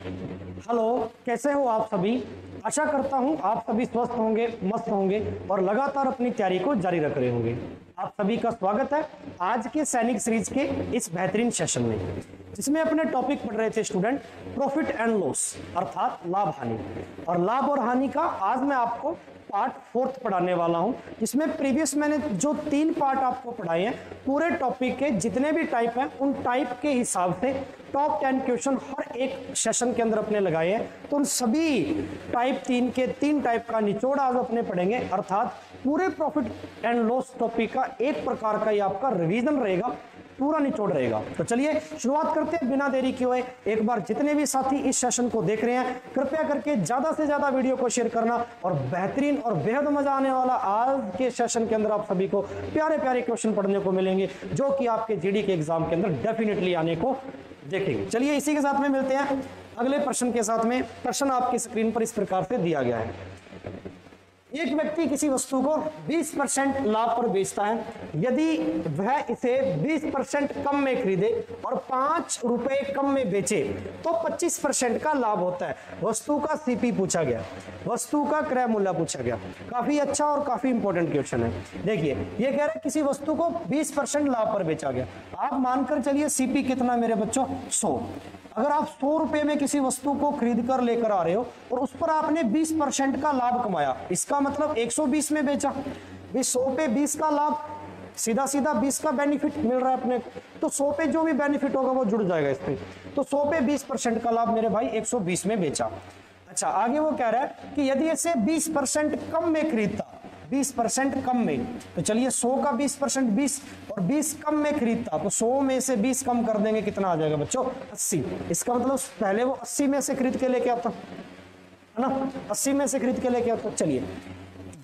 Hello, कैसे हो आप सभी। आशा करता हूं आप सभी स्वस्थ होंगे, मस्त होंगे और लगातार अपनी तैयारी को जारी रख रहे होंगे। आप सभी का स्वागत है आज के सैनिक सीरीज के इस बेहतरीन सेशन में, जिसमें अपने टॉपिक पढ़ रहे थे स्टूडेंट प्रॉफिट एंड लॉस अर्थात लाभ हानि। और लाभ और हानि का आज मैं आपको पार्ट 4 पढ़ाने वाला हूं, जिसमें प्रीवियस मैंने जो 3 पार्ट आपको पढ़ाए हैं पूरे टॉपिक के जितने भी टाइप हैं उन टाइप के हिसाब से टॉप 10 क्वेश्चन हर एक सेशन के अंदर अपने लगाए हैं। तो उन सभी टाइप 3 के 3 टाइप का निचोड़ आज अपने पढ़ेंगे, अर्थात पूरे प्रॉफिट एंड लॉस टॉपिक का एक प्रकार का ये आपका रिवीजन रहेगा, पूरा निचोड़ रहेगा। तो चलिए शुरुआत करते हैं बिना देरी किए हुए। एक बार जितने भी साथी इस सेशन को देख रहे हैं कृपया करके ज्यादा से ज्यादा वीडियो को शेयर करना, और बेहतरीन और बेहद मजा आने वाला आज के सेशन के अंदर आप सभी को प्यारे प्यारे क्वेश्चन पढ़ने को मिलेंगे, जो कि आपके जीडी के एग्जाम के अंदर डेफिनेटली आने को देखेंगे। चलिए इसी के साथ में मिलते हैं अगले प्रश्न के साथ में। प्रश्न आपकी स्क्रीन पर इस प्रकार से दिया गया है। एक व्यक्ति किसी वस्तु को 20% लाभ पर बेचता है। यदि वह इसे 20% कम में खरीदे और 5 रुपए कम में बेचे तो 25% का लाभ होता है। वस्तु का सीपी पूछा गया, वस्तु का क्रय मूल्य पूछा गया। काफी अच्छा और काफी इंपॉर्टेंट क्वेश्चन है। देखिए ये कह रहा है किसी वस्तु को 20% लाभ पर बेचा गया। आप मानकर चलिए सीपी कितना मेरे बच्चों 100। अगर आप 100 रुपए में किसी वस्तु को खरीद कर लेकर आ रहे हो और उस पर आपने 20% का लाभ कमाया, इसका मतलब 120 में बेचा। 100 पे 20 का लाभ, सीधा सीधा 20 का बेनिफिट मिल रहा है अपने को, तो 100 पे जो भी बेनिफिट होगा वो जुड़ जाएगा इस पे। तो 100 पे 20% का लाभ मेरे भाई 120 में बेचा। अच्छा आगे वो कह रहा है कि यदि इसे 20% कम में खरीदता, 20% कम में, तो चलिए 100 का 20% 20 और 20 कम में खरीदता, तो 100 में से 20 कम कर देंगे कितना आ जाएगा बच्चों 80। इसका मतलब पहले वो 80 में से खरीद के लेके आता है ना, 80 में से खरीद के लेके आता। चलिए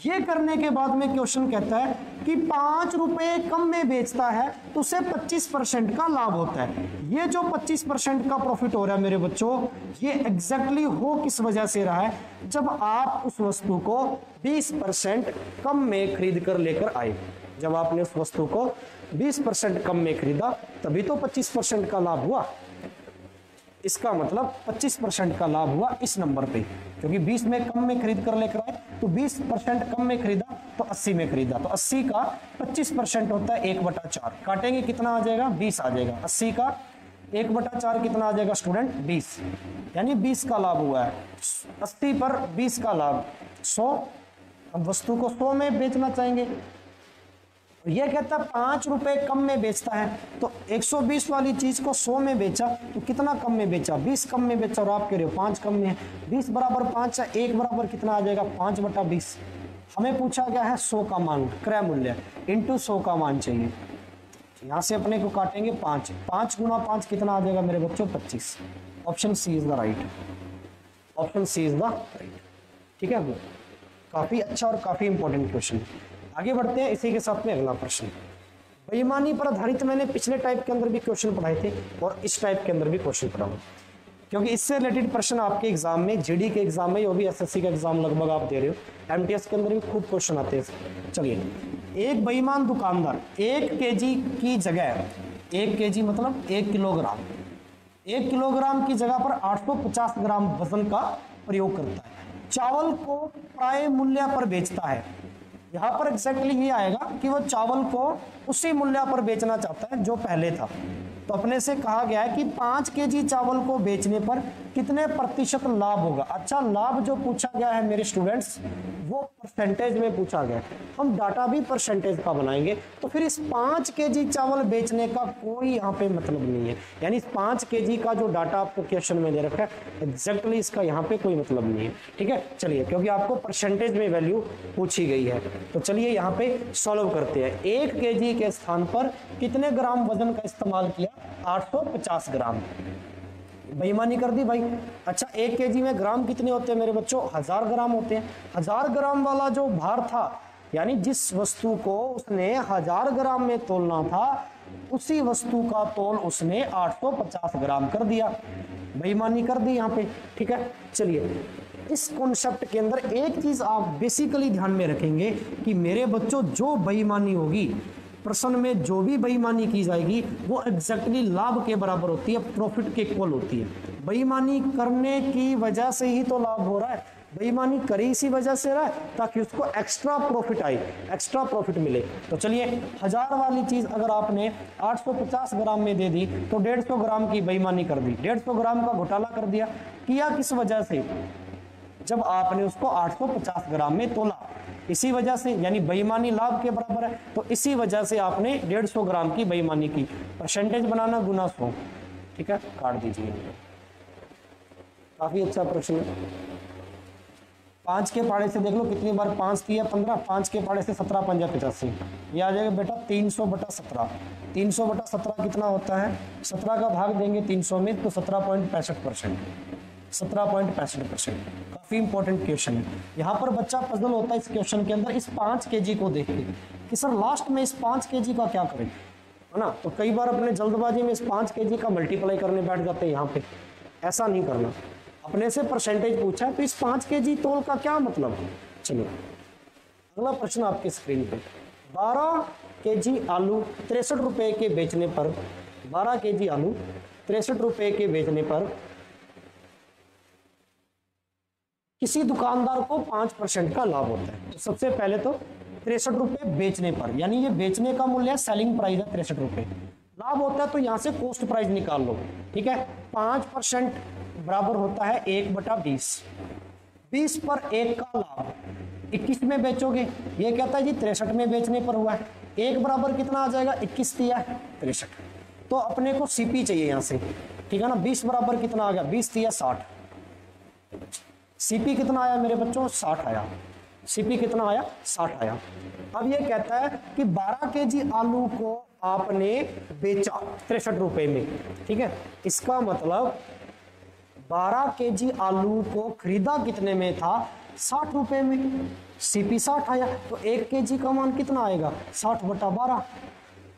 ये करने के बाद में क्वेश्चन कहता है कि 5 रुपए कम में बेचता है तो उसे 25% का लाभ होता है। ये जो 25% का प्रॉफिट हो रहा है मेरे बच्चों, ये एग्जैक्टली हो किस वजह से रहा है, जब आप उस वस्तु को 20% कम में खरीद कर लेकर आए। जब आपने उस वस्तु को 20% कम में खरीदा तभी तो 25% का लाभ हुआ। इसका मतलब 25% का लाभ हुआ इस नंबर पे, क्योंकि 20 में कम में खरीद कर लेकर आए तो 20% कम में खरीदा तो 80 में खरीदा, तो 80 का 25% होता है 1/4। काटेंगे कितना आ जाएगा 20 आ जाएगा। 80 का 1/4 कितना आ जाएगा स्टूडेंट 20, यानी 20 का लाभ हुआ है। 80 पर 20 का लाभ 100। अब वस्तु को 100 में बेचना चाहेंगे, ये कहता है 5 रुपए कम में बेचता है, तो 120 वाली चीज को 100 में बेचा तो कितना कम में बेचा 20 कम में बेचा, और आप कह रहे हो 5 कम में है। 20 बराबर 5 है, 1 बराबर कितना आ जाएगा 5/20। हमें पूछा गया है 100 का मान, क्रय मूल्य इंटू 100 का मान चाहिए। यहां से अपने को काटेंगे 5, 5 गुना 5 कितना आ जाएगा मेरे बच्चों 25। Option C is the right, option C is the right. ठीक है, काफी अच्छा और काफी इंपॉर्टेंट क्वेश्चन। आगे बढ़ते हैं इसी के साथ में अगला प्रश्न। बेईमानी पर आधारित मैंने पिछले टाइप के अंदर भी क्वेश्चन पढ़ाए थे और इस टाइप के अंदर भी क्वेश्चन पढ़ाऊंगा, क्योंकि इससे रिलेटेड प्रश्न आपके एग्जाम में, जीडी के एग्जाम में, वो भी एसएससी का एग्जाम लगभग आप दे रहे हो, एमटीएस के अंदर भी खूब क्वेश्चन आते हैं। चलिए, एक बेईमान दुकानदार 1 केजी की जगह, 1 केजी मतलब 1 किलोग्राम, 1 किलोग्राम की जगह पर 850 ग्राम वजन का प्रयोग करता है। चावल को प्राय मूल्य पर बेचता है। यहां पर एग्जैक्टली ये आएगा कि वो चावल को उसी मूल्य पर बेचना चाहता है जो पहले था। तो अपने से कहा गया है कि 5 केजी चावल को बेचने पर कितने प्रतिशत लाभ होगा। अच्छा, लाभ जो पूछा गया है मेरे स्टूडेंट्स वो परसेंटेज में पूछा गया है। हम डाटा भी परसेंटेज का बनाएंगे, तो फिर इस 5 केजी चावल बेचने का कोई यहाँ पे मतलब नहीं है। यानी इस 5 केजी का जो डाटा आपको क्वेश्चन में दे रखा है एग्जैक्टली इसका यहाँ पे कोई मतलब नहीं है। ठीक है, चलिए, क्योंकि आपको परसेंटेज में वैल्यू पूछी गई है, तो चलिए यहाँ पे सॉल्व करते हैं। 1 केजी के स्थान पर कितने ग्राम वजन का इस्तेमाल किया 850 ग्राम। बेईमानी कर दी भाई। अच्छा, 1 केजी में ग्राम कितने होते हैं मेरे बच्चों 1000 ग्राम होते हैं। 1000 ग्राम वाला जो भार था, यानी जिस वस्तु को उसने 1000 ग्राम में तोलना था उसी वस्तु का तोल उसने 850 ग्राम कर दिया। बेईमानी कर दी यहाँ पे। ठीक है, चलिए इस कॉन्सेप्ट के अंदर एक चीज आप बेसिकली ध्यान में रखेंगे कि मेरे बच्चों जो बेईमानी होगी प्रश्न में जो भी बेईमानी की जाएगी वो एग्जैक्टली लाभ के बराबर होती है, प्रॉफिट के इक्वल होती है। बेईमानी करने की वजह से ही तो लाभ हो रहा है, बेईमानी करी इसी वजह से रहा है ताकि उसको एक्स्ट्रा प्रॉफिट आए, एक्स्ट्रा प्रॉफिट मिले। तो चलिए 1000 वाली चीज अगर आपने 850 ग्राम में दे दी तो 150 ग्राम की बेईमानी कर दी, 150 ग्राम का घोटाला कर दिया। किया किस वजह से? जब आपने उसको 850 ग्राम में तोला, इसी वजह से, यानी बेईमानी लाभ के बराबर है, तो इसी वजह से आपने 150 ग्राम की बेईमानी की। परसेंटेज बनाना गुना 100, ठीक है, काट दीजिए। काफी अच्छा प्रश्न है। 5 के पाड़े से देख लो कितनी बार 5 की है 15, 5 के पाड़े से 17 पंजा 85, ये आ जाएगा बेटा 300/17। 300/17 कितना होता है? 17 का भाग देंगे 300 में तो 17.65%, 17.65%। काफी इंपॉर्टेंट क्वेश्चन है। यहाँ पर बच्चा पजल होता है इस क्वेश्चन के अंदर, इस 5 kg को देख के कि सर लास्ट में इस 5 kg का क्या करें, है ना। तो कई बार अपने जल्दबाजी में इस 5 kg का मल्टीप्लाई करने बैठ जाते हैं यहाँ पे। ऐसा नहीं करना, अपने से परसेंटेज पूछा है तो इस 5 kg तोल का क्या मतलब। चलिए अगला प्रश्न आपकी स्क्रीन पे। 12 kg आलू 63 रुपए के बेचने पर, 12 kg आलू 63 रुपए के बेचने पर किसी दुकानदार को 5% का लाभ होता है। तो सबसे पहले तो 63 रुपए बेचने पर, यानी ये बेचने का मूल्य है, सेलिंग प्राइस है 63 रुपए। लाभ होता है तो यहां से कॉस्ट प्राइस निकाल लो, ठीक है। 5% बराबर होता है 1/20, 20 पर 1 का लाभ 21 में बेचोगे। ये कहता है जी 63 में बेचने पर हुआ है, 1 बराबर कितना आ जाएगा? 21 दिया 63। तो अपने को सीपी चाहिए यहां से, ठीक है ना। 20 बराबर कितना आ गया? 20 दिया 60। सीपी कितना आया मेरे बच्चों? 60 आया। सीपी कितना आया? 60 आया। अब ये कहता है कि 12 kg आलू को आपने बेचा 63 रुपए में, ठीक है। इसका मतलब 12 kg आलू को खरीदा कितने में था? 60 रुपए में। सीपी 60 आया तो 1 kg का मान कितना आएगा? 60/12।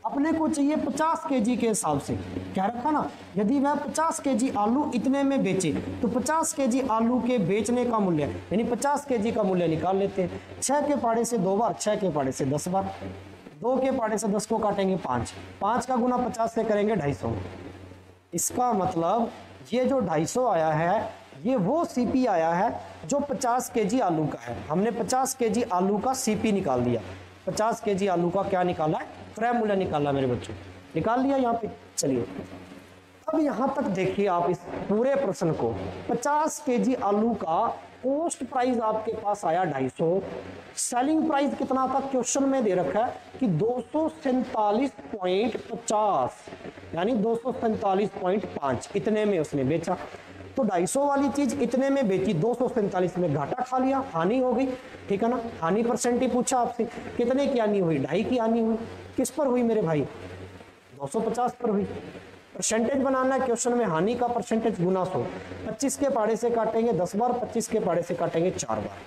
अपने को चाहिए 50 kg के हिसाब से, क्या रखा ना। यदि वह 50 kg आलू इतने में बेचे तो 50 kg आलू के बेचने का मूल्य, यानी 50 kg का मूल्य निकाल लेते हैं। 6 के पाड़े से 2 बार, 6 के पाड़े से 10 बार, 2 के पाड़े से 10 को काटेंगे 5, 5 का गुना 50 से करेंगे 250। इसका मतलब ये जो 250 आया है ये वो सीपी आया है जो 50 kg आलू का है। हमने 50 kg आलू का सीपी निकाल दिया, 50 kg आलू का क्या निकाला है? क्रय मूल्य निकाला मेरे बच्चों, निकाल लिया यहाँ पे। चलिए अब यहाँ तक देखिए आप इस पूरे प्रश्न को। 50 kg आलू का कॉस्ट प्राइस आपके पास आया 250, सेलिंग प्राइस कितना था? क्वेश्चन में दे रखा है कि 247.50, यानी 247.5, इतने में उसने बेचा। तो 250 वाली चीज इतने में बेची, 247 में घाटा खा लिया, हानि हो गई, ठीक है ना। हानि परसेंट ही पूछा आपसे, कितने की हानि हुई? 2.5 की हानि हुई। किस पर हुई मेरे भाई? 250 पर हुई। परसेंटेज बनाना है क्वेश्चन में, हानि का परसेंटेज गुना 100। 25 के पाड़े से काटेंगे 10 बार, 25 के पाड़े से काटेंगे 4 बार।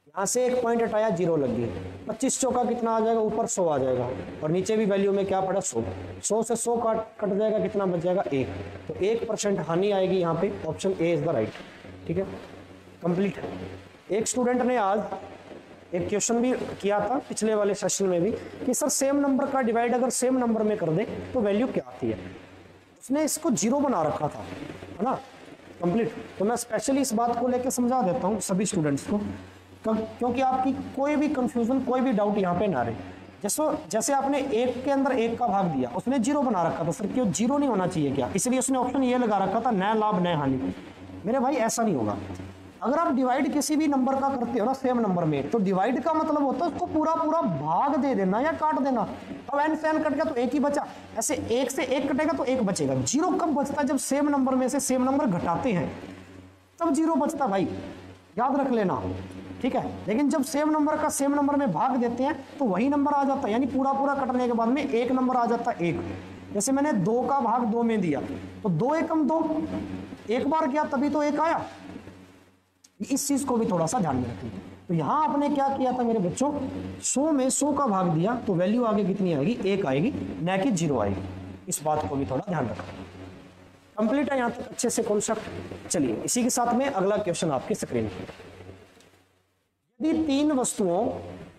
यहाँ से 1 पॉइंट हटाया, 0 लग गई। 25 चौका कितना आ जाएगा? ऊपर 100 आ जाएगा और नीचे भी वैल्यू में क्या पड़ा? 100। 100 से 100 कट जाएगा, कितना बच जाएगा? 1। तो 1% हानि आएगी यहाँ पे। Option A is the right, ठीक है, कंप्लीट है। एक स्टूडेंट ने आज एक क्वेश्चन भी किया था पिछले वाले सेशन में भी कि सर सेम नंबर का डिवाइड अगर सेम नंबर में कर दे तो वैल्यू क्या आती है। उसने इसको 0 बना रखा था, है ना, कंप्लीट। तो मैं स्पेशली इस बात को लेकर समझा देता हूँ सभी स्टूडेंट्स को, क्योंकि आपकी कोई भी कंफ्यूजन, कोई भी डाउट यहाँ पे ना रहे। जैसे आपने 1 के अंदर 1 का भाग दिया, उसने 0 बना रखा था, सर क्यों 0 नहीं होना चाहिए क्या? इसलिए उसने ऑप्शन ये लगा रखा था, न लाभ न हानि। मेरे भाई ऐसा नहीं होगा। अगर आप डिवाइड किसी भी नंबर का करते हो ना सेम नंबर में, तो डिवाइड का मतलब होता है उसको पूरा पूरा भाग दे देना या काट देना। अब n से n कट गया तो 1 ही बचा, ऐसे 1 से 1 कटेगा तो 1 बचेगा। 0 कब बचता है? जब सेम नंबर में से सेम नंबर घटाते हैं तब 0 बचता भाई, याद रख लेना, ठीक है। लेकिन जब सेम नंबर का सेम नंबर में भाग देते हैं तो वही नंबर आ जाता है, यानी पूरा पूरा कटने के बाद में 1 नंबर आ जाता है 1। जैसे मैंने 2 का भाग 2 में दिया तो 2 एकम 2, 1 बार किया तभी तो 1 आया। इस चीज को भी थोड़ा सा ध्यान में रखिए। तो यहां आपने क्या किया था मेरे बच्चों? 100 में 100 का भाग दिया तो वैल्यू आगे कितनी आएगी? 1 आएगी, न कि 0 आएगी। इस बात को भी थोड़ा ध्यान रखना। कंप्लीट है यहां तक अच्छे से कॉन्सेप्ट। चलिए इसी के साथ में अगला क्वेश्चन आपकी स्क्रीन पर। यदि 3 वस्तुओं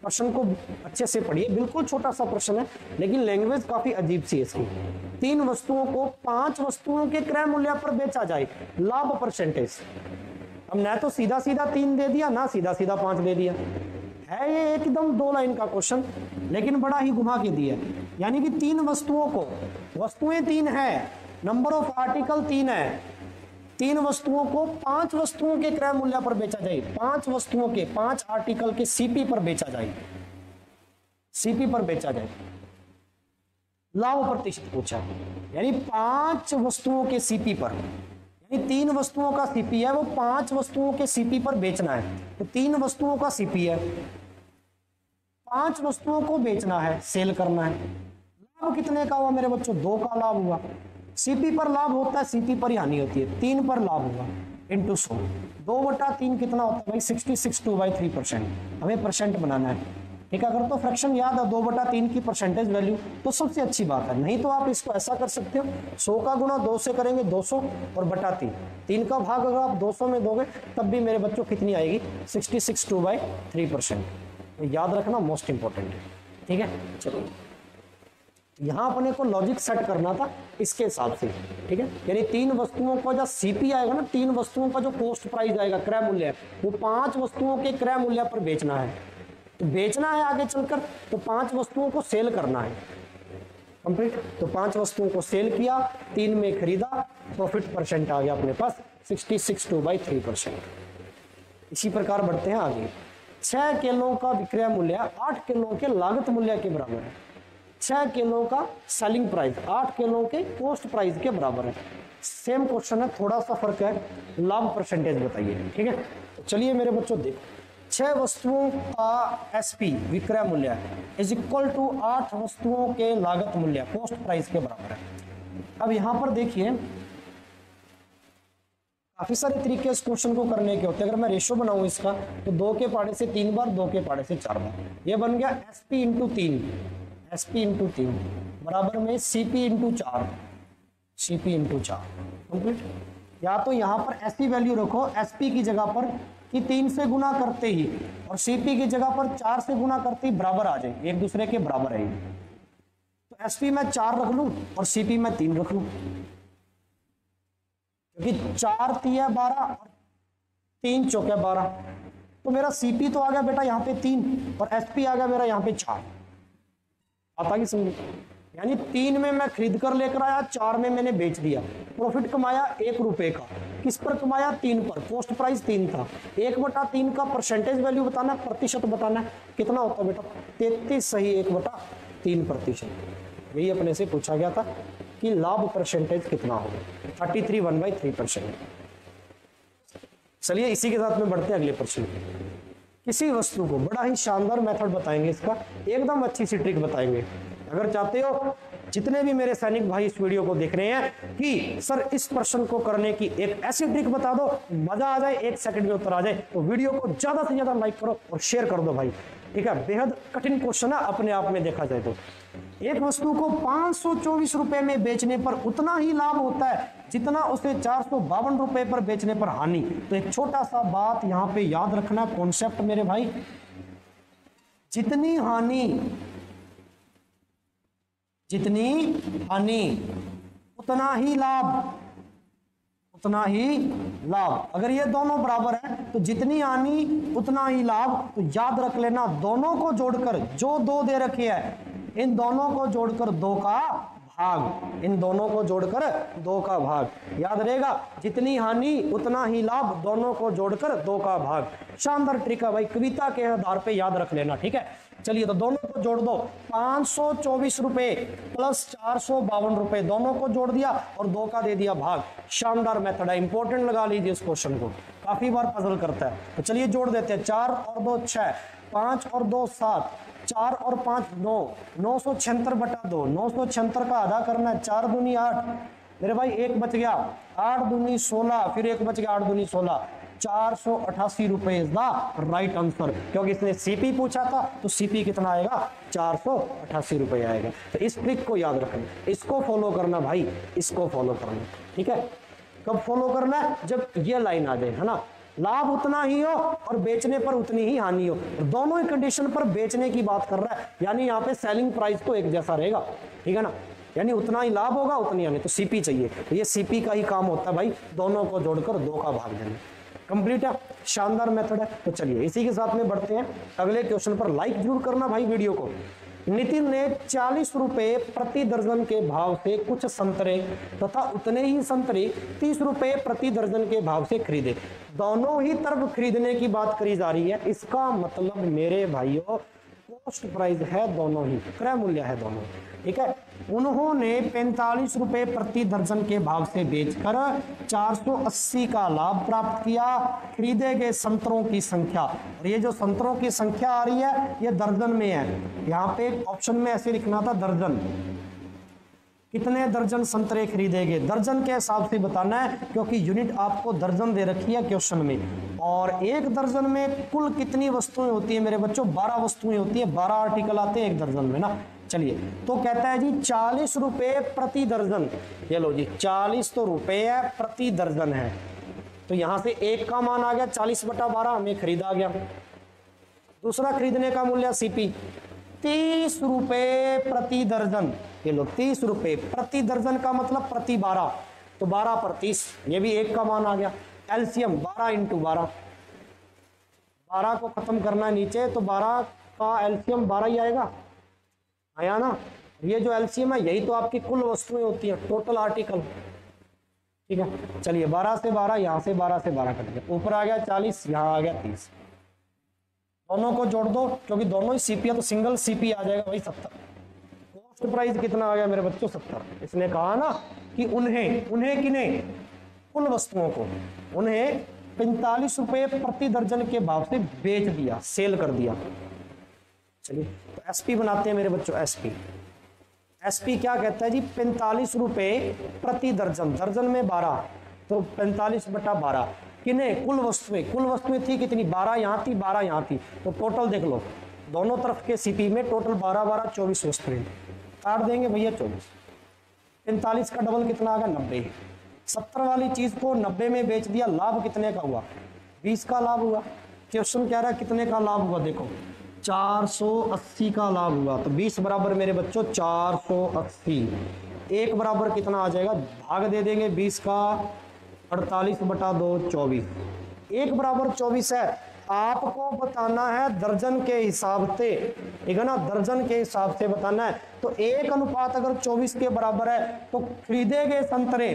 प्रश्न को अच्छे से पढ़िए, बिल्कुल छोटा सा प्रश्न है लेकिन लैंग्वेज काफी अजीब सी है इसकी। 3 वस्तुओं को 5 वस्तुओं के क्रय मूल्य पर बेचा जाए, लाभ परसेंटेज। अब न तो सीधा सीधा 3 दे दिया, ना सीधा सीधा 5 दे दिया है, ये एकदम 2 लाइन का क्वेश्चन लेकिन बड़ा ही घुमा के दिया। यानी कि 3 वस्तुओं को, वस्तुएं 3 है, नंबर ऑफ आर्टिकल 3 है, 3 वस्तुओं को 5 वस्तुओं के क्रय मूल्य पर बेचा जाए, 5 वस्तुओं के 5 आर्टिकल के सीपी पर बेचा जाए, सीपी पर बेचा जाए, लाभ प्रतिशत पूछा। यानी 5 वस्तुओं के सीपी पर, यानी 3 वस्तुओं का सीपी है, वो 5 वस्तुओं के सीपी पर बेचना है। तो 3 वस्तुओं का सीपी है, 5 वस्तुओं को बेचना है, सेल करना है। लाभ कितने का हुआ मेरे बच्चों? 2 का लाभ हुआ। सीपी पर लाभ होता है, सीपी पर ही हानि होती है। 3 पर लाभ हुआ इंटू 100, 2/3 कितना होता है भाई? 66 2/3%। हमें परसेंट बनाना है, ठीक है। अगर तो फ्रैक्शन याद है 2/3 की परसेंटेज वैल्यू तो सबसे अच्छी बात है, नहीं तो आप इसको ऐसा कर सकते हो, 100 का गुणा 2 से करेंगे 200 और बटा 3, 3 का भाग अगर आप 200 में दोगे तब भी मेरे बच्चों कितनी आएगी? 66 2/3%। तो याद रखना, मोस्ट इंपॉर्टेंट है, ठीक है। चलो यहां अपने को लॉजिक सेट करना था इसके हिसाब से, ठीक है। यानी 3 वस्तुओं का जो सीपी आएगा ना, 3 वस्तुओं का जो कॉस्ट प्राइस आएगा, क्रय मूल्य, वो 5 वस्तुओं के क्रय मूल्य पर बेचना है। तो बेचना है आगे चलकर, तो 5 वस्तुओं को सेल करना है कंप्लीट। तो 5 वस्तुओं को सेल किया, 3 में खरीदा, प्रॉफिट परसेंट आ गया अपने पास 66 2/3%। इसी प्रकार बढ़ते हैं आगे। 6 किलो का विक्रय मूल्य 8 किलो के लागत मूल्य के बराबर है। 6 किलो का सेलिंग प्राइस 8 किलो के कॉस्ट प्राइस के बराबर है। सेम क्वेश्चन है, थोड़ा सा फर्क है, लाभ परसेंटेज बताइए, ठीक है। तो चलिए मेरे बच्चों देखो, 6 वस्तुओं का एसपी विक्रय मूल्य इज इक्वल टू 8 वस्तुओं के लागत मूल्य कॉस्ट प्राइस के बराबर है। अब यहां पर देखिए काफी सारे तरीके इस क्वेश्चन को करने के होते हैं। अगर मैं रेशो बनाऊं इसका तो 2 के पाड़े से 3 बार, 2 के पाड़े से 4 बार, ये बन गया एसपी इंटू 3, एसपी इंटू 3 बराबर में CP into 4, CP into 4 complete. या तो यहां पर ऐसी वैल्यू रखो एसपी की जगह पर कि 3 से गुना करते ही और सीपी की जगह पर 4 से गुना करते ही बराबर आ जाए, एक दूसरे के बराबर है। तो एसपी में 4 रख लूं और सीपी में 3 रख लूं, क्योंकि 4 तिया 12 और 3 चौके 12, तो मेरा सीपी तो आ गया बेटा यहाँ पे 3 और एसपी आ गया मेरा यहाँ पे 4। आता कि समझ? यानी 3 में मैं खरीद कर लेकर आया, 4 में मैंने बेच दिया, प्रॉफिट कमाया 1 रुपए का। किस पर कमाया? 3 पर, कॉस्ट प्राइस 3 था। 1/3 का परसेंटेज वैल्यू बताना, प्रतिशत बताना, कितना होता है बेटा? 33 सही 1/3%। यही अपने से पूछा गया था कि लाभ परसेंटेज कितना होगा, 33 1/3%। चलिए इसी के साथ में बढ़ते हैं अगले प्रश्न। किसी वस्तु को, बड़ा ही शानदार मेथड बताएंगे इसका, एकदम अच्छी सी ट्रिक बताएंगे। अगर चाहते हो जितने भी मेरे सैनिक भाई इस वीडियो को देख रहे हैं कि सर इस प्रश्न को करने की एक ऐसी ट्रिक बता दो मजा आ जाए, 1 सेकंड में उत्तर आ जाए, तो वीडियो को ज्यादा से ज्यादा लाइक करो और शेयर कर दो भाई, ठीक है। बेहद कठिन क्वेश्चन है अपने आप में देखा जाए तो। एक वस्तु को 524 रुपए में बेचने पर उतना ही लाभ होता है जितना उसे 452 रुपए पर बेचने पर हानि। तो एक छोटा सा बात यहाँ पे याद रखना कॉन्सेप्ट मेरे भाई, जितनी हानि उतना ही लाभ, उतना ही लाभ। अगर ये दोनों बराबर है तो जितनी हानि उतना ही लाभ। तो याद रख लेना, दोनों को जोड़कर जो 2 दे रखे हैं, इन दोनों को जोड़कर 2 का भाग, इन दोनों को जोड़कर 2 का भाग। याद रहेगा, जितनी हानि उतना ही लाभ, दोनों को जोड़कर 2 का भाग। शानदार ट्रिक है भाई, कविता के आधार पे याद रख लेना, ठीक है। चलिए तो दोनों को जोड़ दो, 524 रुपए प्लस 452 रुपए, दोनों को जोड़ दिया और 2 का दे दिया भाग। शानदार मेथड है, इंपॉर्टेंट लगा लीजिए इस क्वेश्चन को, काफी बार पजल करता है। तो चलिए जोड़ देते हैं, 4 और 2 6, 5 और 2 7, 4 और 5 9, 976/2, 976 का आधा करना है, 4 दूनी 8 मेरे भाई, 1 बच गया, 8 दूनी 16, फिर 1 बच गया, 8 दूनी 16, 488 रुपए इज द राइट आंसर। क्योंकि इसने सीपी पूछा था तो सीपी कितना आएगा? 488 रुपए आएगा। तो इस ट्रिक को याद रखना, इसको फॉलो करना भाई, इसको फॉलो करना, ठीक है। कब फॉलो करना है? जब ये लाइन आ जाए, है ना, लाभ उतना ही हो और बेचने पर उतनी ही हानि हो, दोनों ही कंडीशन पर बेचने की बात कर रहा है, यानी यहाँ पे सेलिंग प्राइस तो एक जैसा रहेगा, ठीक है ना, यानी उतना ही लाभ होगा उतनी हानि, तो सीपी चाहिए, तो ये सीपी का ही काम होता है भाई, दोनों को जोड़कर 2 का भाग देना। कंप्लीट है, शानदार मेथड है। तो चलिए इसी के साथ में बढ़ते हैं अगले क्वेश्चन पर। लाइक जरूर करना भाई वीडियो को। नितिन ने 40 रुपए प्रति दर्जन के भाव से कुछ संतरे तथा उतने ही संतरे 30 रुपए प्रति दर्जन के भाव से खरीदे। दोनों ही तरफ खरीदने की बात करी जा रही है, इसका मतलब मेरे भाइयों कॉस्ट प्राइस है दोनों ही, क्रय मूल्य है दोनों, ठीक है। उन्होंने 45 रुपए प्रति दर्जन के भाव से बेचकर 480 का लाभ प्राप्त किया। खरीदे गए संतरों की संख्या, और ये जो संतरों की संख्या आ रही है ये दर्जन में है, यहाँ पे ऑप्शन में ऐसे लिखना था दर्जन, कितने दर्जन संतरे खरीदे गए, दर्जन के हिसाब से बताना है, क्योंकि यूनिट आपको दर्जन दे रखी है क्वेश्चन में। और एक दर्जन में कुल कितनी वस्तुएं होती है मेरे बच्चों, 12 वस्तुएं होती है, 12 आर्टिकल आते हैं एक दर्जन में ना। चलिए तो कहता है जी 40 रुपए प्रति दर्जन, ये लो जी 40 तो रुपए है प्रति दर्जन है, तो यहां से एक का मान आ गया 40/12 हमें खरीदा गया। दूसरा खरीदने का मूल्य सीपी 30 रुपए प्रति दर्जन, ये लो 30 रुपए प्रति दर्जन का मतलब प्रति 12, तो 12 पर 30, ये भी एक का मान आ गया। एलसीएम 12 × 12, 12 को खत्म करना है नीचे, तो 12 का एलसीएम 12 ही आएगा, आया ना। ये जो एलसीएम है यही तो आपकी कुल वस्तुएं होती है, टोटल आर्टिकल, ठीक है। चलिए 12 से 12, यहाँ से 12 से 12 कट गया, ऊपर आ गया 40, यहाँ आ गया 30, दोनों को जोड़ दो क्योंकि दोनों ही सीपी है, तो सिंगल सीपी आ जाएगा भाई 70। कॉस्ट प्राइस कितना आ गया मेरे बच्चों 70। इसने कहा ना कि उन्हें किन्हें, कुल वस्तुओं को, उन्हें 45 रुपए प्रति दर्जन के भाव से बेच दिया, सेल कर दिया। चलिए तो एसपी बनाते हैं मेरे बच्चों, एसपी क्या कहता है जी 45 रुपए प्रति दर्जन, दर्जन में 12, तो 45/12 किन्हें, कुल वस्तुएं थी कितनी, 12 यहाँ थी 12 यहाँ थी, तो टोटल देख लो दोनों तरफ के सीपी में टोटल 12 24 वस्तुएं, काट देंगे भैया 24, 45 का डबल कितना आ गया 90, 70 वाली चीज को 90 में बेच दिया, लाभ कितने का हुआ, 20 का लाभ हुआ। क्वेश्चन कह रहा है कितने का लाभ हुआ, देखो 480 का लाभ हुआ, तो 20 बराबर मेरे बच्चों 480, एक बराबर कितना आ जाएगा, भाग दे देंगे 20 का 48/2 24, एक बराबर 24 है। आपको बताना है दर्जन के हिसाब से, ठीक है ना, दर्जन के हिसाब से बताना है। तो 1 अनुपात अगर 24 के बराबर है तो खरीदे गए संतरे,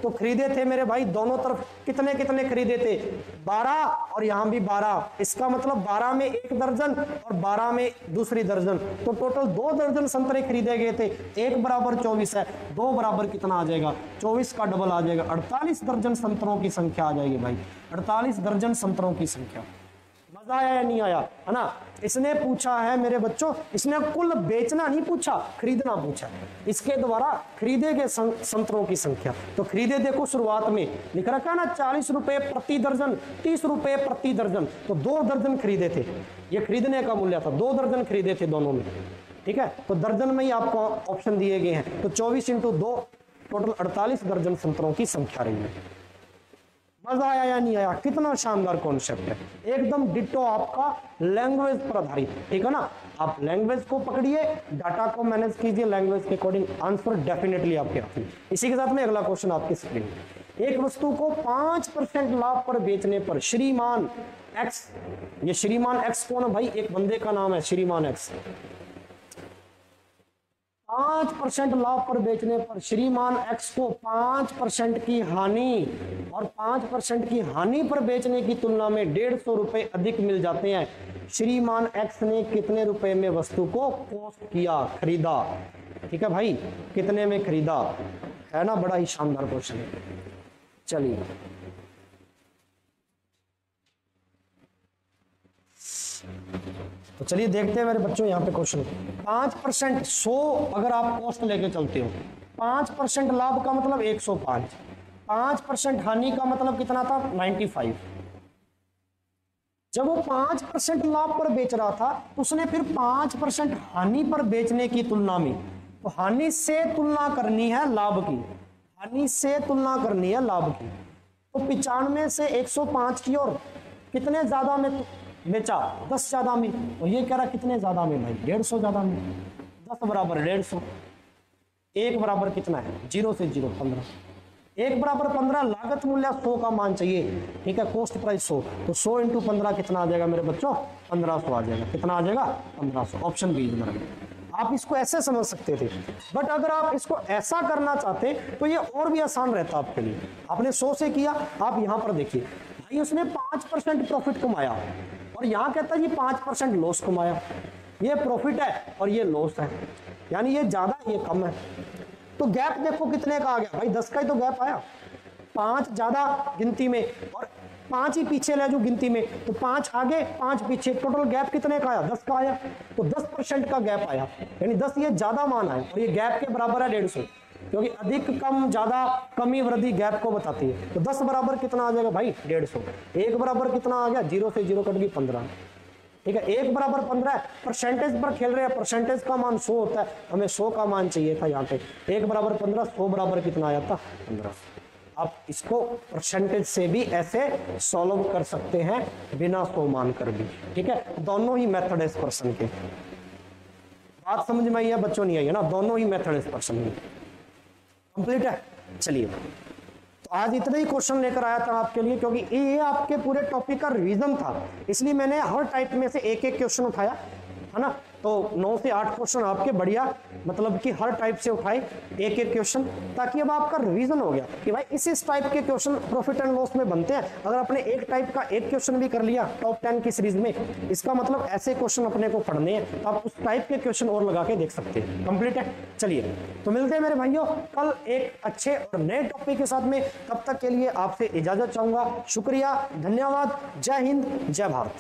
तो खरीदे थे मेरे भाई दोनों तरफ कितने खरीदे थे, 12, और यहां भी 12, इसका मतलब 12 में एक दर्जन और 12 में दूसरी दर्जन, तो टोटल 2 दर्जन संतरे खरीदे गए थे। 1 बराबर 24 है, 2 बराबर कितना आ जाएगा, 24 का डबल आ जाएगा, 48 दर्जन संतरों की संख्या आ जाएगी भाई, 48 दर्जन संतरों की संख्या। मजा आया या नहीं आया, है ना। इसने पूछा है मेरे बच्चों, इसने कुल बेचना नहीं पूछा, खरीदना पूछा। इसके द्वारा खरीदे गए संतरों की संख्या, तो खरीदे देखो शुरुआत में लिख रखा है ना 40 रुपए प्रति दर्जन, 30 रुपए प्रति दर्जन, तो 2 दर्जन खरीदे थे, ये खरीदने का मूल्य था, 2 दर्जन खरीदे थे दोनों में, ठीक है। तो दर्जन में ही आपको ऑप्शन दिए गए हैं, तो 24 × 2 टोटल 48 दर्जन संतरों की संख्या रही है। मजा आया या नहीं आया, कितना शानदार कॉन्सेप्ट है, एकदम डिट्टो आपका लैंग्वेज पर आधारित, ठीक है ना। आप लैंग्वेज को पकड़िए, डाटा को मैनेज कीजिए लैंग्वेज के अकॉर्डिंग, आंसर डेफिनेटली आपके हाथ में। इसी के साथ में अगला क्वेश्चन आपकी स्क्रीन, एक वस्तु को 5% लाभ पर बेचने पर श्रीमान एक्स, ये श्रीमान एक्स कौन है भाई, एक बंदे का नाम है श्रीमान एक्स, 5% लाभ पर बेचने पर श्रीमान एक्स को 5% की हानि, और 5% की हानि पर बेचने की तुलना में 150 रुपए अधिक मिल जाते हैं। श्रीमान एक्स ने कितने रुपए में वस्तु को कॉस्ट किया, खरीदा, ठीक है भाई, कितने में खरीदा, है ना, बड़ा ही शानदार क्वेश्चन है। चलिए तो चलिए देखते हैं मेरे बच्चों यहाँ पे क्वेश्चन, 5% 100 अगर आप कॉस्ट लेके चलते हो, 5% लाभ का मतलब 105, 5% हानि का मतलब कितना था 95। जब वो 5% लाभ पर बेच रहा था उसने फिर 5% हानि पर बेचने की तुलना में, तो हानि से तुलना करनी है लाभ की, हानि से तुलना करनी है लाभ की, तो 95 से 105 की ओर कितने ज्यादा में बेचा? 10 ज्यादा में। तो ये कह रहा कितने ज्यादा में भाई? 150 ज्यादा में। 10 बराबर 150, 1 बराबर कितना है? 0 से 0 15, 1 बराबर 15, लागत मूल्य 100 का मान चाहिए, ठीक है, कॉस्ट प्राइस 100, तो 100 इंटू 15 कितना आ जाएगा मेरे बच्चों? 1500 आ जाएगा। कितना आ जाएगा? 1500। Option B number. आप इसको ऐसे समझ सकते थे, बट अगर आप इसको ऐसा करना चाहते तो ये और भी आसान रहता आपके लिए। आपने 100 से किया, आप यहाँ पर देखिए भाई उसने 5% प्रॉफिट कमाया और यहाँ कहता है ये 5% लॉस कमाया। ये प्रॉफिट है और ये लॉस है, यानी ये ज्यादा ये कम है। तो गैप देखो कितने का आ गया भाई? 10 का ही तो गैप आया। 5 ज्यादा गिनती में और 5 ही पीछे ले जो गिनती में, तो 5 आगे 5 पीछे, टोटल गैप कितने का आया? 10 का आया। तो 10% का गैप आया, यानी 10 ये ज्यादा मान आया और ये गैप के बराबर है 150, क्योंकि अधिक कम ज्यादा कमी वृद्धि गैप को बताती है। तो 10 बराबर कितना आ जाएगा भाई? 150। 1 बराबर कितना आ गया? 0 से 0 कट गई 15, ठीक है। 1 बराबर 15, परसेंटेज पर खेल रहे हैं, परसेंटेज का मान 100 होता है, हमें 100 का मान चाहिए था यहाँ पे। 1 बराबर 15, 100 बराबर कितना आया था? 15। आप इसको परसेंटेज से भी ऐसे सॉल्व कर सकते हैं बिना 100 मानकर भी, ठीक है। दोनों ही मेथड है इस क्वेश्चन के। बात समझ में आई है बच्चों? नहीं आई है ना? दोनों ही मेथड इस क्वेश्चन में कंप्लीट है। चलिए, तो आज इतने ही क्वेश्चन लेकर आया था आपके लिए, क्योंकि ये आपके पूरे टॉपिक का रिवीजन था, इसलिए मैंने हर टाइप में से एक एक क्वेश्चन उठाया, है ना। तो 9 से 8 क्वेश्चन आपके बढ़िया, मतलब कि हर टाइप से उठाए एक एक क्वेश्चन, ताकि अब आपका रिवीजन हो गया कि भाई इस टाइप के क्वेश्चन प्रॉफिट एंड लॉस में बनते हैं। अगर आपने एक टाइप का एक क्वेश्चन भी कर लिया टॉप 10 की सीरीज में, इसका मतलब ऐसे क्वेश्चन अपने को पढ़ने हैं, तो आप उस टाइप के क्वेश्चन और लगा के देख सकते हैं। कंप्लीट है। चलिए, तो मिलते हैं मेरे भाइयों कल एक अच्छे और नए टॉपिक के साथ में। तब तक के लिए आपसे इजाजत चाहूंगा। शुक्रिया, धन्यवाद, जय हिंद, जय भारत।